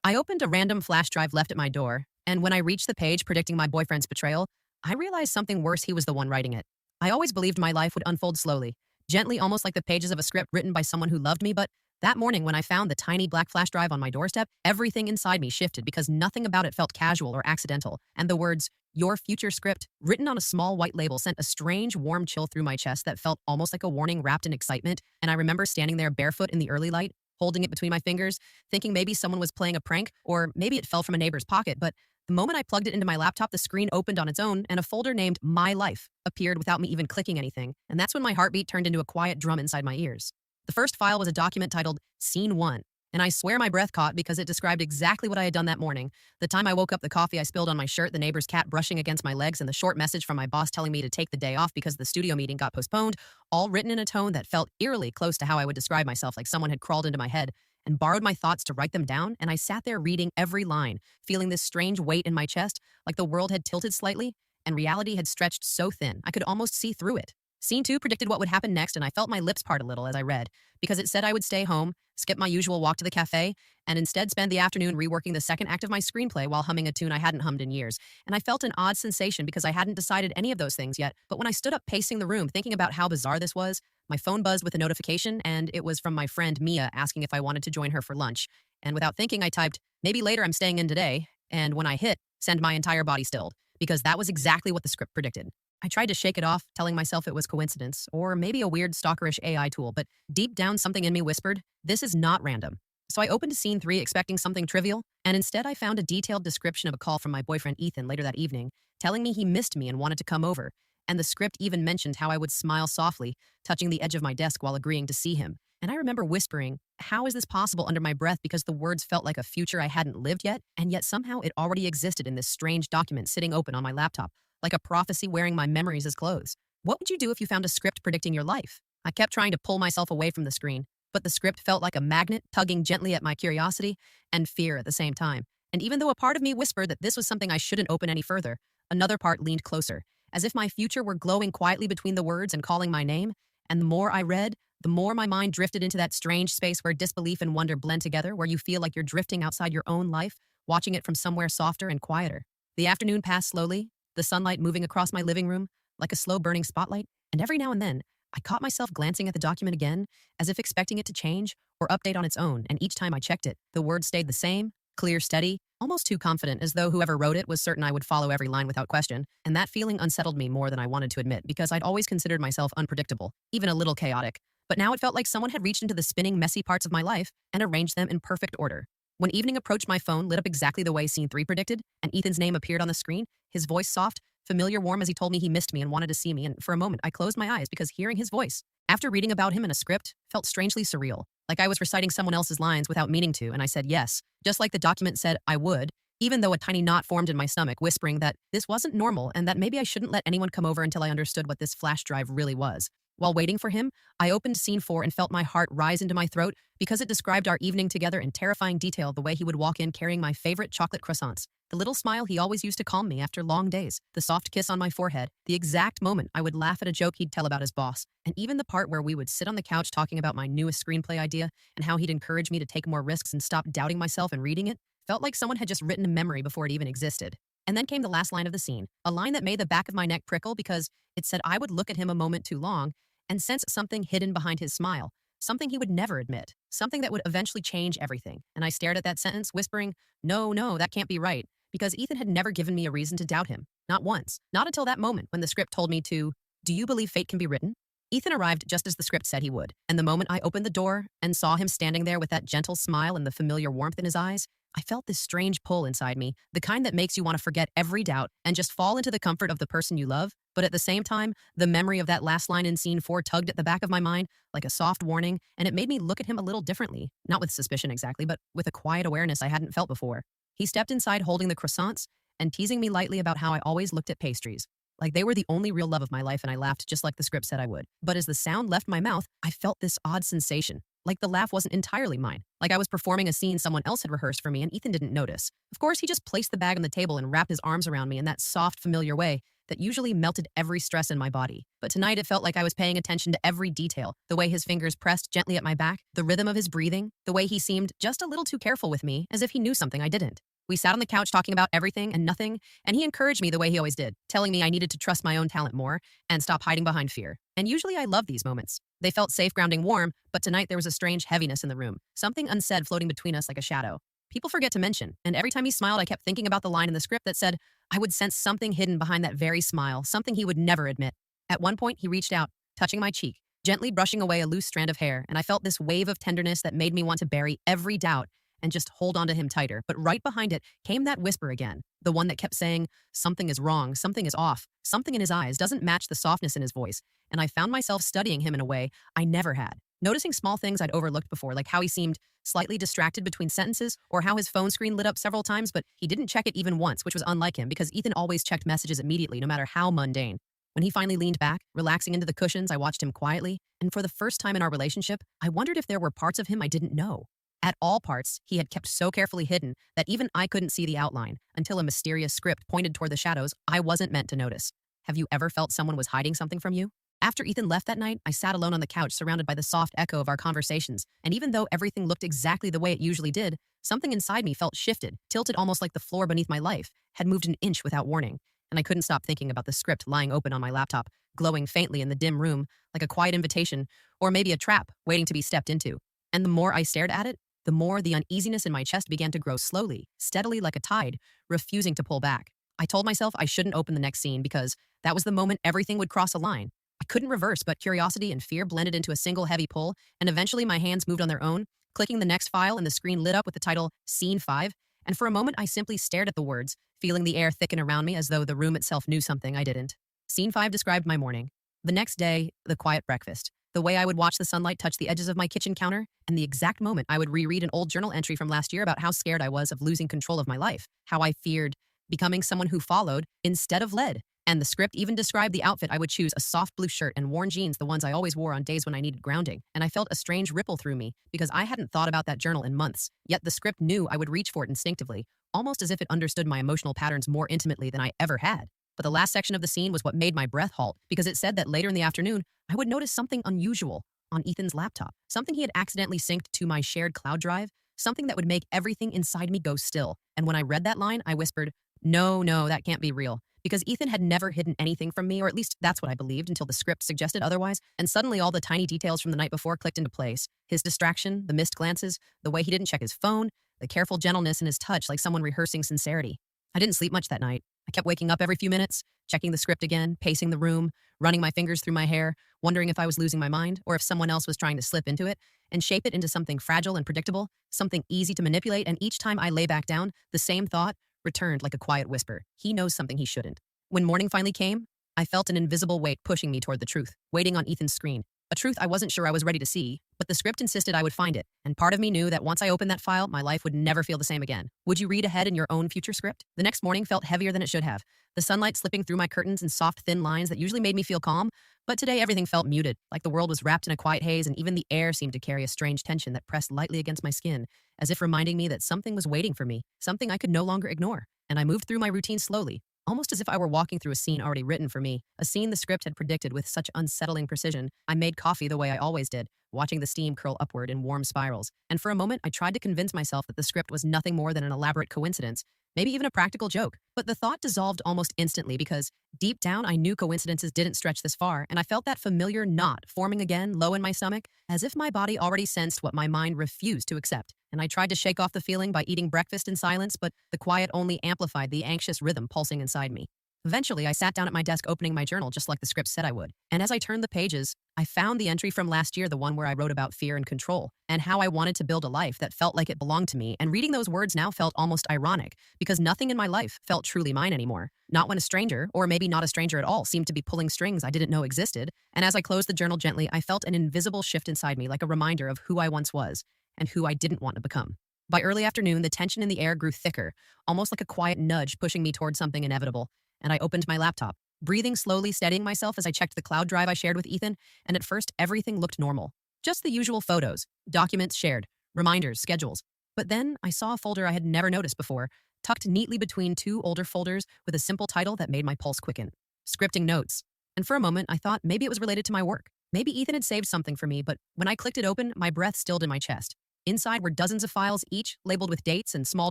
I opened a random flash drive left at my door, and when I reached the page predicting my boyfriend's betrayal, I realized something worse. He was the one writing it. I always believed my life would unfold slowly, gently, almost like the pages of a script written by someone who loved me, but that morning when I found the tiny black flash drive on my doorstep, everything inside me shifted because nothing about it felt casual or accidental, and the words, "Your future script," written on a small white label sent a strange warm chill through my chest that felt almost like a warning wrapped in excitement, and I remember standing there barefoot in the early light, holding it between my fingers, thinking maybe someone was playing a prank, or maybe it fell from a neighbor's pocket, but the moment I plugged it into my laptop, the screen opened on its own, and a folder named My Life appeared without me even clicking anything, and that's when my heartbeat turned into a quiet drum inside my ears. The first file was a document titled Scene 1, and I swear my breath caught because it described exactly what I had done that morning. The time I woke up, the coffee I spilled on my shirt, the neighbor's cat brushing against my legs, and the short message from my boss telling me to take the day off because the studio meeting got postponed, all written in a tone that felt eerily close to how I would describe myself, like someone had crawled into my head and borrowed my thoughts to write them down, and I sat there reading every line, feeling this strange weight in my chest, like the world had tilted slightly, and reality had stretched so thin I could almost see through it. Scene 2 predicted what would happen next, and I felt my lips part a little as I read, because it said I would stay home, skip my usual walk to the cafe, and instead spend the afternoon reworking the second act of my screenplay while humming a tune I hadn't hummed in years. And I felt an odd sensation because I hadn't decided any of those things yet, but when I stood up pacing the room, thinking about how bizarre this was, my phone buzzed with a notification, and it was from my friend Mia asking if I wanted to join her for lunch. And without thinking, I typed, "Maybe later, I'm staying in today," and when I hit send, my entire body stilled, because that was exactly what the script predicted. I tried to shake it off, telling myself it was coincidence, or maybe a weird stalkerish AI tool, but deep down something in me whispered, this is not random. So I opened Scene 3 expecting something trivial, and instead I found a detailed description of a call from my boyfriend Ethan later that evening, telling me he missed me and wanted to come over, and the script even mentioned how I would smile softly, touching the edge of my desk while agreeing to see him. And I remember whispering, how is this possible, under my breath, because the words felt like a future I hadn't lived yet, and yet somehow it already existed in this strange document sitting open on my laptop, like a prophecy wearing my memories as clothes. What would you do if you found a script predicting your life? I kept trying to pull myself away from the screen, but the script felt like a magnet tugging gently at my curiosity and fear at the same time. And even though a part of me whispered that this was something I shouldn't open any further, another part leaned closer, as if my future were glowing quietly between the words and calling my name. And the more I read, the more my mind drifted into that strange space where disbelief and wonder blend together, where you feel like you're drifting outside your own life, watching it from somewhere softer and quieter. The afternoon passed slowly, the sunlight moving across my living room like a slow burning spotlight, and every now and then, I caught myself glancing at the document again, as if expecting it to change or update on its own, and each time I checked it, the words stayed the same, clear, steady, almost too confident, as though whoever wrote it was certain I would follow every line without question, and that feeling unsettled me more than I wanted to admit, because I'd always considered myself unpredictable, even a little chaotic. But now it felt like someone had reached into the spinning, messy parts of my life and arranged them in perfect order. When evening approached, my phone lit up exactly the way Scene 3 predicted, and Ethan's name appeared on the screen, his voice soft, familiar, warm, as he told me he missed me and wanted to see me, and for a moment I closed my eyes because hearing his voice, after reading about him in a script, felt strangely surreal, like I was reciting someone else's lines without meaning to, and I said yes, just like the document said I would, even though a tiny knot formed in my stomach, whispering that this wasn't normal and that maybe I shouldn't let anyone come over until I understood what this flash drive really was. While waiting for him, I opened Scene 4 and felt my heart rise into my throat because it described our evening together in terrifying detail, the way he would walk in carrying my favorite chocolate croissants, the little smile he always used to calm me after long days, the soft kiss on my forehead, the exact moment I would laugh at a joke he'd tell about his boss, and even the part where we would sit on the couch talking about my newest screenplay idea and how he'd encourage me to take more risks and stop doubting myself and reading it, felt like someone had just written a memory before it even existed. And then came the last line of the scene, a line that made the back of my neck prickle because it said I would look at him a moment too long and sense something hidden behind his smile, something he would never admit, something that would eventually change everything. And I stared at that sentence, whispering, no, no, that can't be right, because Ethan had never given me a reason to doubt him. Not once. Not until that moment when the script told me to, do you believe fate can be written? Ethan arrived just as the script said he would, and the moment I opened the door and saw him standing there with that gentle smile and the familiar warmth in his eyes, I felt this strange pull inside me, the kind that makes you want to forget every doubt and just fall into the comfort of the person you love. But at the same time, the memory of that last line in Scene 4 tugged at the back of my mind like a soft warning, and it made me look at him a little differently, not with suspicion exactly, but with a quiet awareness I hadn't felt before. He stepped inside holding the croissants and teasing me lightly about how I always looked at pastries, like they were the only real love of my life, and I laughed just like the script said I would. But as the sound left my mouth, I felt this odd sensation, like the laugh wasn't entirely mine, like I was performing a scene someone else had rehearsed for me and Ethan didn't notice. Of course, he just placed the bag on the table and wrapped his arms around me in that soft, familiar way that usually melted every stress in my body. But tonight it felt like I was paying attention to every detail, the way his fingers pressed gently at my back, the rhythm of his breathing, the way he seemed just a little too careful with me, as if he knew something I didn't. We sat on the couch talking about everything and nothing, and he encouraged me the way he always did, telling me I needed to trust my own talent more and stop hiding behind fear. And usually I love these moments. They felt safe, grounding, warm, but tonight there was a strange heaviness in the room, something unsaid floating between us like a shadow. People forget to mention, and every time he smiled, I kept thinking about the line in the script that said I would sense something hidden behind that very smile, something he would never admit. At one point, he reached out, touching my cheek, gently brushing away a loose strand of hair, and I felt this wave of tenderness that made me want to bury every doubt and just hold on to him tighter. But right behind it came that whisper again, the one that kept saying, something is wrong, something is off, something in his eyes doesn't match the softness in his voice, and I found myself studying him in a way I never had. Noticing small things I'd overlooked before, like how he seemed slightly distracted between sentences or how his phone screen lit up several times, but he didn't check it even once, which was unlike him because Ethan always checked messages immediately, no matter how mundane. When he finally leaned back, relaxing into the cushions, I watched him quietly, and for the first time in our relationship, I wondered if there were parts of him I didn't know. At all parts, he had kept so carefully hidden that even I couldn't see the outline until a mysterious script pointed toward the shadows I wasn't meant to notice. Have you ever felt someone was hiding something from you? After Ethan left that night, I sat alone on the couch surrounded by the soft echo of our conversations, and even though everything looked exactly the way it usually did, something inside me felt shifted, tilted almost like the floor beneath my life had moved an inch without warning, and I couldn't stop thinking about the script lying open on my laptop, glowing faintly in the dim room, like a quiet invitation, or maybe a trap waiting to be stepped into. And the more I stared at it, the more the uneasiness in my chest began to grow slowly, steadily like a tide, refusing to pull back. I told myself I shouldn't open the next scene because that was the moment everything would cross a line. I couldn't reverse, but curiosity and fear blended into a single heavy pull, and eventually my hands moved on their own, clicking the next file and the screen lit up with the title Scene 5, and for a moment I simply stared at the words, feeling the air thicken around me as though the room itself knew something I didn't. Scene 5 described my morning. The next day, the quiet breakfast, the way I would watch the sunlight touch the edges of my kitchen counter, and the exact moment I would reread an old journal entry from last year about how scared I was of losing control of my life, how I feared becoming someone who followed instead of led. And the script even described the outfit I would choose, a soft blue shirt and worn jeans, the ones I always wore on days when I needed grounding. And I felt a strange ripple through me because I hadn't thought about that journal in months, yet the script knew I would reach for it instinctively, almost as if it understood my emotional patterns more intimately than I ever had. But the last section of the scene was what made my breath halt because it said that later in the afternoon, I would notice something unusual on Ethan's laptop, something he had accidentally synced to my shared cloud drive, something that would make everything inside me go still. And when I read that line, I whispered, no, that can't be real. Because Ethan had never hidden anything from me, or at least that's what I believed until the script suggested otherwise, and suddenly all the tiny details from the night before clicked into place. His distraction, the missed glances, the way he didn't check his phone, the careful gentleness in his touch like someone rehearsing sincerity. I didn't sleep much that night. I kept waking up every few minutes, checking the script again, pacing the room, running my fingers through my hair, wondering if I was losing my mind or if someone else was trying to slip into it and shape it into something fragile and predictable, something easy to manipulate, and each time I lay back down, the same thought returned like a quiet whisper. He knows something he shouldn't. When morning finally came, I felt an invisible weight pushing me toward the truth, waiting on Ethan's screen. A truth I wasn't sure I was ready to see, but the script insisted I would find it, and part of me knew that once I opened that file, my life would never feel the same again. Would you read ahead in your own future script? The next morning felt heavier than it should have, the sunlight slipping through my curtains in soft, thin lines that usually made me feel calm, but today everything felt muted, like the world was wrapped in a quiet haze, and even the air seemed to carry a strange tension that pressed lightly against my skin, as if reminding me that something was waiting for me, something I could no longer ignore. And I moved through my routine slowly, almost as if I were walking through a scene already written for me, a scene the script had predicted with such unsettling precision. I made coffee the way I always did, watching the steam curl upward in warm spirals. And for a moment, I tried to convince myself that the script was nothing more than an elaborate coincidence, maybe even a practical joke. But the thought dissolved almost instantly because, deep down, I knew coincidences didn't stretch this far, and I felt that familiar knot forming again low in my stomach, as if my body already sensed what my mind refused to accept. And I tried to shake off the feeling by eating breakfast in silence, but the quiet only amplified the anxious rhythm pulsing inside me. Eventually, I sat down at my desk opening my journal just like the script said I would. And as I turned the pages, I found the entry from last year, the one where I wrote about fear and control, and how I wanted to build a life that felt like it belonged to me. And reading those words now felt almost ironic, because nothing in my life felt truly mine anymore. Not when a stranger, or maybe not a stranger at all, seemed to be pulling strings I didn't know existed. And as I closed the journal gently, I felt an invisible shift inside me, like a reminder of who I once was and who I didn't want to become. By early afternoon, the tension in the air grew thicker, almost like a quiet nudge pushing me toward something inevitable. And I opened my laptop, breathing slowly, steadying myself as I checked the cloud drive I shared with Ethan, and at first everything looked normal. Just the usual photos, documents shared, reminders, schedules. But then I saw a folder I had never noticed before, tucked neatly between two older folders with a simple title that made my pulse quicken. scripting notes. And for a moment, I thought maybe it was related to my work. Maybe Ethan had saved something for me, but when I clicked it open, my breath stilled in my chest. Inside were dozens of files, each labeled with dates and small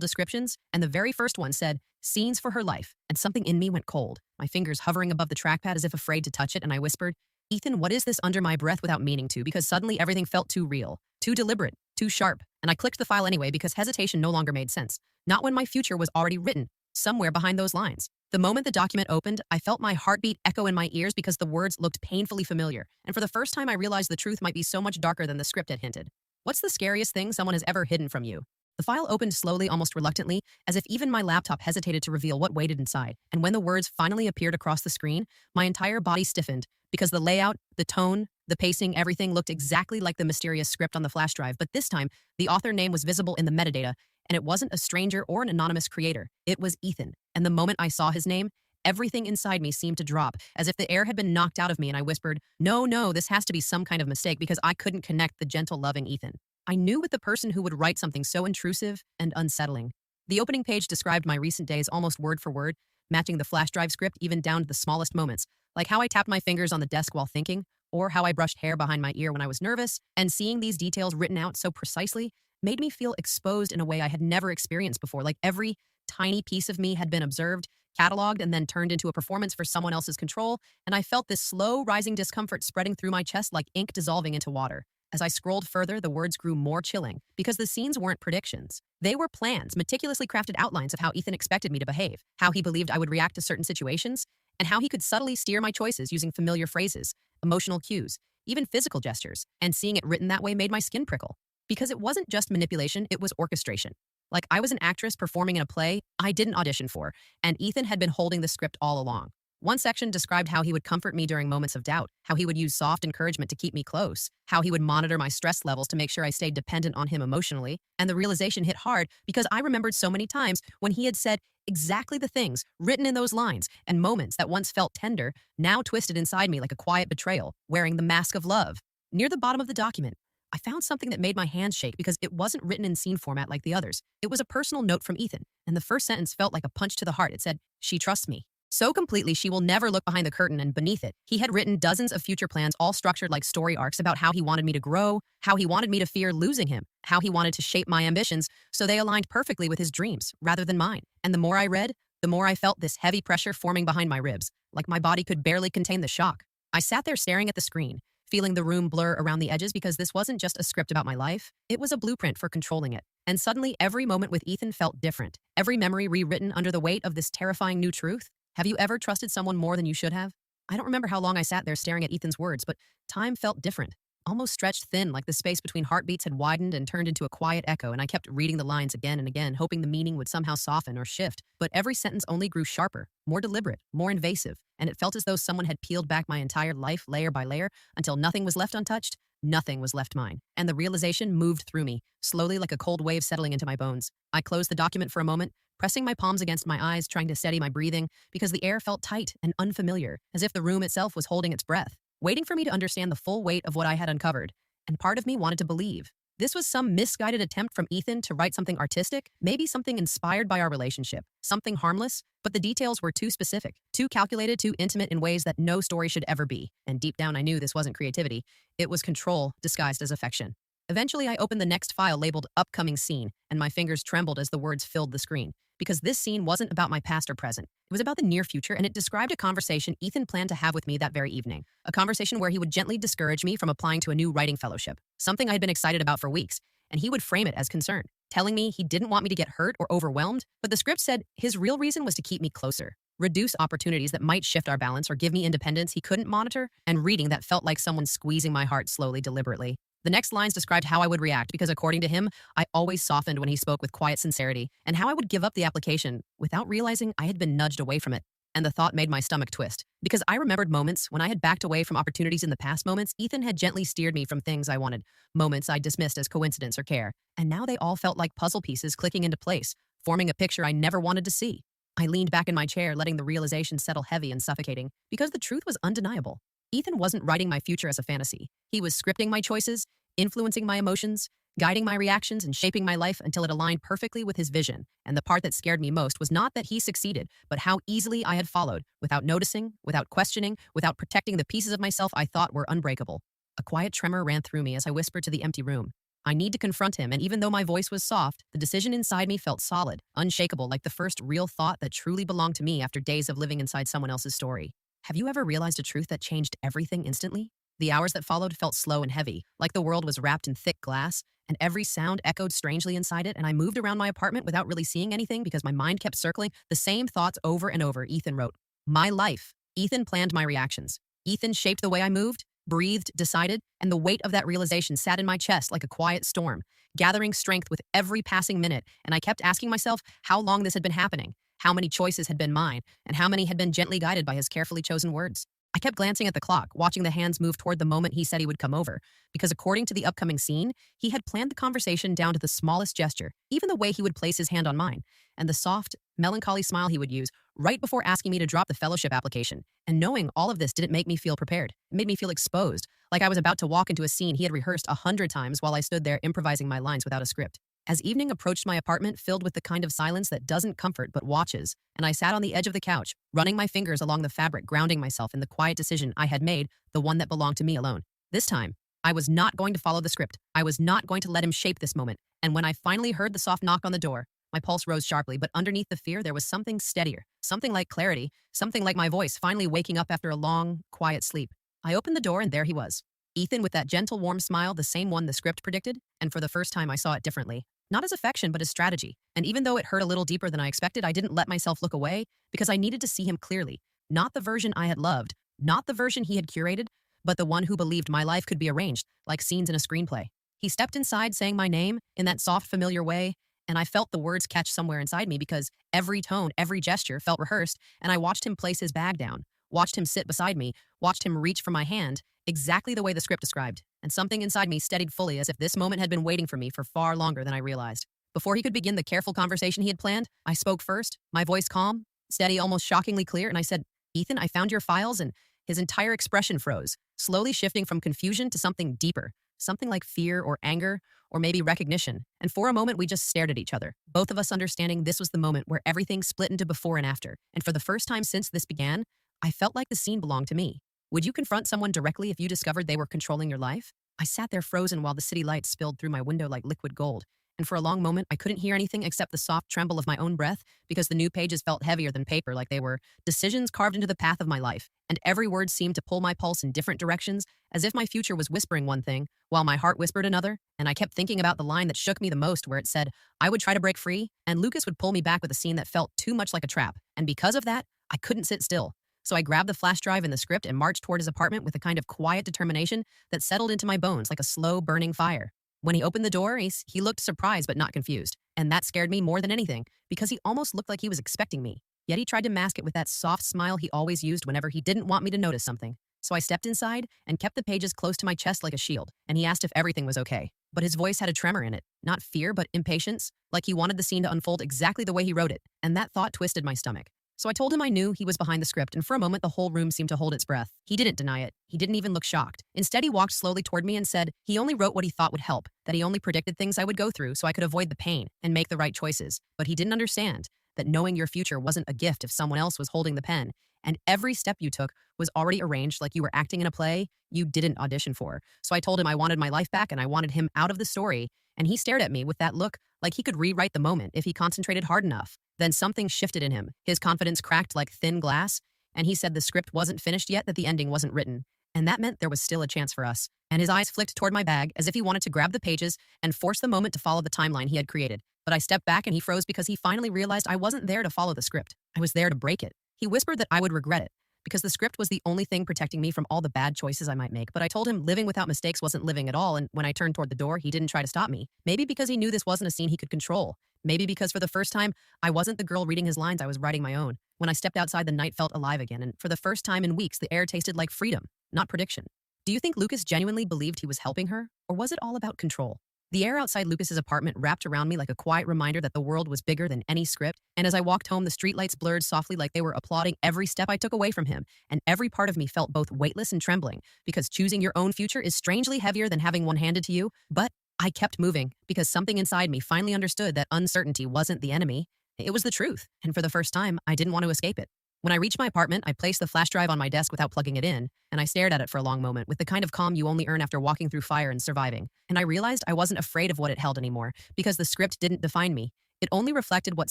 descriptions, and the very first one said, Scenes for Her Life, and something in me went cold, my fingers hovering above the trackpad as if afraid to touch it, and I whispered, Ethan, what is this under my breath without meaning to, because suddenly everything felt too real, too deliberate, too sharp, and I clicked the file anyway because hesitation no longer made sense. Not when my future was already written, somewhere behind those lines. The moment the document opened, I felt my heartbeat echo in my ears because the words looked painfully familiar, and for the first time I realized the truth might be so much darker than the script had hinted. What's the scariest thing someone has ever hidden from you? The file opened slowly, almost reluctantly, as if even my laptop hesitated to reveal what waited inside, and when the words finally appeared across the screen, my entire body stiffened, because the layout, the tone, the pacing, everything looked exactly like the mysterious script on the flash drive, but this time, the author name was visible in the metadata, and it wasn't a stranger or an anonymous creator. It was Ethan, and the moment I saw his name, everything inside me seemed to drop, as if the air had been knocked out of me, and I whispered, no, this has to be some kind of mistake, because I couldn't connect the gentle, loving Ethan. I knew with the person who would write something so intrusive and unsettling. The opening page described my recent days almost word for word, matching the flash drive script even down to the smallest moments, like how I tapped my fingers on the desk while thinking, or how I brushed hair behind my ear when I was nervous, and seeing these details written out so precisely made me feel exposed in a way I had never experienced before, like every tiny piece of me had been observed, cataloged, and then turned into a performance for someone else's control, and I felt this slow, rising discomfort spreading through my chest like ink dissolving into water. As I scrolled further, the words grew more chilling, because the scenes weren't predictions. They were plans, meticulously crafted outlines of how Ethan expected me to behave, how he believed I would react to certain situations, and how he could subtly steer my choices using familiar phrases, emotional cues, even physical gestures. And seeing it written that way made my skin prickle. Because it wasn't just manipulation, it was orchestration. Like I was an actress performing in a play I didn't audition for, and Ethan had been holding the script all along. One section described how he would comfort me during moments of doubt, how he would use soft encouragement to keep me close, how he would monitor my stress levels to make sure I stayed dependent on him emotionally, and the realization hit hard because I remembered so many times when he had said exactly the things written in those lines, and moments that once felt tender now twisted inside me like a quiet betrayal, wearing the mask of love. Near the bottom of the document, I found something that made my hands shake because it wasn't written in scene format like the others. It was a personal note from Ethan, and the first sentence felt like a punch to the heart. It said, "She trusts me so completely she will never look behind the curtain," and beneath it, he had written dozens of future plans all structured like story arcs about how he wanted me to grow, how he wanted me to fear losing him, how he wanted to shape my ambitions so they aligned perfectly with his dreams rather than mine. And the more I read, the more I felt this heavy pressure forming behind my ribs, like my body could barely contain the shock. I sat there staring at the screen, feeling the room blur around the edges because this wasn't just a script about my life, it was a blueprint for controlling it. And suddenly, every moment with Ethan felt different, every memory rewritten under the weight of this terrifying new truth. Have you ever trusted someone more than you should have? I don't remember how long I sat there staring at Ethan's words, but time felt different, almost stretched thin, like the space between heartbeats had widened and turned into a quiet echo, and I kept reading the lines again and again, hoping the meaning would somehow soften or shift. But every sentence only grew sharper, more deliberate, more invasive, and it felt as though someone had peeled back my entire life layer by layer until nothing was left untouched. Nothing was left mine, and the realization moved through me, slowly like a cold wave settling into my bones. I closed the document for a moment, pressing my palms against my eyes, trying to steady my breathing, because the air felt tight and unfamiliar, as if the room itself was holding its breath, waiting for me to understand the full weight of what I had uncovered. And part of me wanted to believe this was some misguided attempt from Ethan to write something artistic, maybe something inspired by our relationship, something harmless, but the details were too specific, too calculated, too intimate in ways that no story should ever be. And deep down, I knew this wasn't creativity. It was control disguised as affection. Eventually, I opened the next file labeled Upcoming Scene, and my fingers trembled as the words filled the screen. Because this scene wasn't about my past or present. It was about the near future, and it described a conversation Ethan planned to have with me that very evening. A conversation where he would gently discourage me from applying to a new writing fellowship, something I had been excited about for weeks, and he would frame it as concern, telling me he didn't want me to get hurt or overwhelmed, but the script said his real reason was to keep me closer, reduce opportunities that might shift our balance or give me independence he couldn't monitor, and reading that felt like someone squeezing my heart slowly, deliberately. The next lines described how I would react because, according to him, I always softened when he spoke with quiet sincerity, and how I would give up the application without realizing I had been nudged away from it. And the thought made my stomach twist, because I remembered moments when I had backed away from opportunities in the past. Moments Ethan had gently steered me from things I wanted, moments I dismissed as coincidence or care, and now they all felt like puzzle pieces clicking into place, forming a picture I never wanted to see. I leaned back in my chair, letting the realization settle heavy and suffocating, because the truth was undeniable. Ethan wasn't writing my future as a fantasy. He was scripting my choices, influencing my emotions, guiding my reactions and shaping my life until it aligned perfectly with his vision. And the part that scared me most was not that he succeeded, but how easily I had followed, without noticing, without questioning, without protecting the pieces of myself I thought were unbreakable. A quiet tremor ran through me as I whispered to the empty room. I need to confront him, and even though my voice was soft, the decision inside me felt solid, unshakable, like the first real thought that truly belonged to me after days of living inside someone else's story. Have you ever realized a truth that changed everything instantly? The hours that followed felt slow and heavy, like the world was wrapped in thick glass, and every sound echoed strangely inside it, and I moved around my apartment without really seeing anything because my mind kept circling the same thoughts over and over. Ethan wrote, "My life." Ethan planned my reactions. Ethan shaped the way I moved, breathed, decided, and the weight of that realization sat in my chest like a quiet storm, gathering strength with every passing minute, and I kept asking myself how long this had been happening, how many choices had been mine, and how many had been gently guided by his carefully chosen words. I kept glancing at the clock, watching the hands move toward the moment he said he would come over, because according to the upcoming scene, he had planned the conversation down to the smallest gesture, even the way he would place his hand on mine, and the soft, melancholy smile he would use right before asking me to drop the fellowship application. And knowing all of this didn't make me feel prepared. It made me feel exposed, like I was about to walk into a scene he had rehearsed 100 times while I stood there improvising my lines without a script. As evening approached, my apartment filled with the kind of silence that doesn't comfort but watches, and I sat on the edge of the couch, running my fingers along the fabric, grounding myself in the quiet decision I had made, the one that belonged to me alone. This time, I was not going to follow the script. I was not going to let him shape this moment. And when I finally heard the soft knock on the door, my pulse rose sharply, but underneath the fear, there was something steadier, something like clarity, something like my voice finally waking up after a long, quiet sleep. I opened the door, and there he was. Ethan, with that gentle, warm smile, the same one the script predicted, and for the first time I saw it differently. Not as affection, but as strategy. And even though it hurt a little deeper than I expected, I didn't let myself look away because I needed to see him clearly. Not the version I had loved, not the version he had curated, but the one who believed my life could be arranged, like scenes in a screenplay. He stepped inside, saying my name in that soft, familiar way, and I felt the words catch somewhere inside me because every tone, every gesture felt rehearsed, and I watched him place his bag down, watched him sit beside me, watched him reach for my hand, exactly the way the script described, and something inside me steadied fully as if this moment had been waiting for me for far longer than I realized. Before he could begin the careful conversation he had planned, I spoke first, my voice calm, steady, almost shockingly clear, and I said, "Ethan, I found your files," and his entire expression froze, slowly shifting from confusion to something deeper, something like fear or anger, or maybe recognition. And for a moment, we just stared at each other, both of us understanding this was the moment where everything split into before and after. And for the first time since this began, I felt like the scene belonged to me. Would you confront someone directly if you discovered they were controlling your life? I sat there frozen while the city lights spilled through my window like liquid gold. And for a long moment, I couldn't hear anything except the soft tremble of my own breath because the new pages felt heavier than paper, like they were decisions carved into the path of my life. And every word seemed to pull my pulse in different directions, as if my future was whispering one thing, while my heart whispered another. And I kept thinking about the line that shook me the most, where it said, I would try to break free, and Lucas would pull me back with a scene that felt too much like a trap. And because of that, I couldn't sit still. So I grabbed the flash drive and the script and marched toward his apartment with a kind of quiet determination that settled into my bones like a slow burning fire. When he opened the door, he looked surprised but not confused. And that scared me more than anything, because he almost looked like he was expecting me. Yet he tried to mask it with that soft smile he always used whenever he didn't want me to notice something. So I stepped inside and kept the pages close to my chest like a shield, and he asked if everything was okay. But his voice had a tremor in it, not fear but impatience, like he wanted the scene to unfold exactly the way he wrote it, and that thought twisted my stomach. So I told him I knew he was behind the script, and for a moment the whole room seemed to hold its breath. He didn't deny it. He didn't even look shocked. Instead, he walked slowly toward me and said he only wrote what he thought would help, that he only predicted things I would go through so I could avoid the pain and make the right choices. But he didn't understand that knowing your future wasn't a gift if someone else was holding the pen, and every step you took was already arranged like you were acting in a play you didn't audition for. So I told him I wanted my life back and I wanted him out of the story, and he stared at me with that look like he could rewrite the moment if he concentrated hard enough. Then something shifted in him. His confidence cracked like thin glass, and he said the script wasn't finished yet, that the ending wasn't written. And that meant there was still a chance for us. And his eyes flicked toward my bag as if he wanted to grab the pages and force the moment to follow the timeline he had created. But I stepped back and he froze because he finally realized I wasn't there to follow the script. I was there to break it. He whispered that I would regret it, because the script was the only thing protecting me from all the bad choices I might make. But I told him living without mistakes wasn't living at all, and when I turned toward the door, he didn't try to stop me. Maybe because he knew this wasn't a scene he could control. Maybe because for the first time, I wasn't the girl reading his lines, I was writing my own. When I stepped outside, the night felt alive again, and for the first time in weeks, the air tasted like freedom, not prediction. Do you think Lucas genuinely believed he was helping her, or was it all about control? The air outside Lucas's apartment wrapped around me like a quiet reminder that the world was bigger than any script, and as I walked home, the streetlights blurred softly like they were applauding every step I took away from him, and every part of me felt both weightless and trembling, because choosing your own future is strangely heavier than having one handed to you. But I kept moving because something inside me finally understood that uncertainty wasn't the enemy. It was the truth. And for the first time, I didn't want to escape it. When I reached my apartment, I placed the flash drive on my desk without plugging it in, and I stared at it for a long moment with the kind of calm you only earn after walking through fire and surviving. And I realized I wasn't afraid of what it held anymore because the script didn't define me. It only reflected what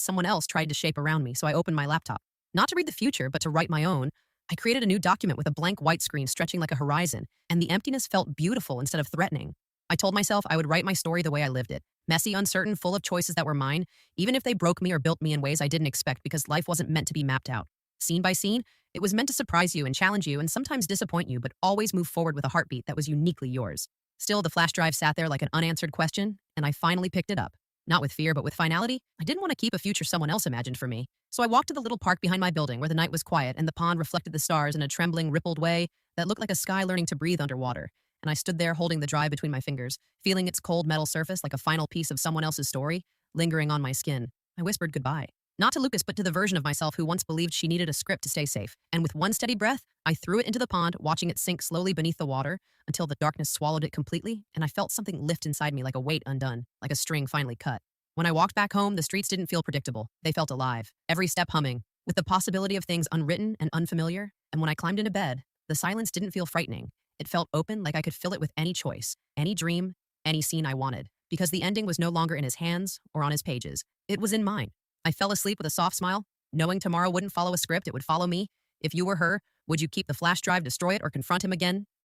someone else tried to shape around me, so I opened my laptop. Not to read the future, but to write my own. I created a new document with a blank white screen stretching like a horizon, and the emptiness felt beautiful instead of threatening. I told myself I would write my story the way I lived it. Messy, uncertain, full of choices that were mine, even if they broke me or built me in ways I didn't expect because life wasn't meant to be mapped out. Scene by scene, it was meant to surprise you and challenge you and sometimes disappoint you, but always move forward with a heartbeat that was uniquely yours. Still, the flash drive sat there like an unanswered question, and I finally picked it up. Not with fear, but with finality. I didn't want to keep a future someone else imagined for me. So I walked to the little park behind my building where the night was quiet and the pond reflected the stars in a trembling, rippled way that looked like a sky learning to breathe underwater. And I stood there holding the drive between my fingers, feeling its cold metal surface like a final piece of someone else's story, lingering on my skin. I whispered goodbye. Not to Lucas, but to the version of myself who once believed she needed a script to stay safe. And with one steady breath, I threw it into the pond, watching it sink slowly beneath the water until the darkness swallowed it completely, and I felt something lift inside me like a weight undone, like a string finally cut. When I walked back home, the streets didn't feel predictable. They felt alive, every step humming, with the possibility of things unwritten and unfamiliar. And when I climbed into bed, the silence didn't feel frightening. It felt open, like I could fill it with any choice, any dream, any scene I wanted, because the ending was no longer in his hands or on his pages. It was in mine. I fell asleep with a soft smile, knowing tomorrow wouldn't follow a script, it would follow me. If you were her, would you keep the flash drive, destroy it, or confront him again?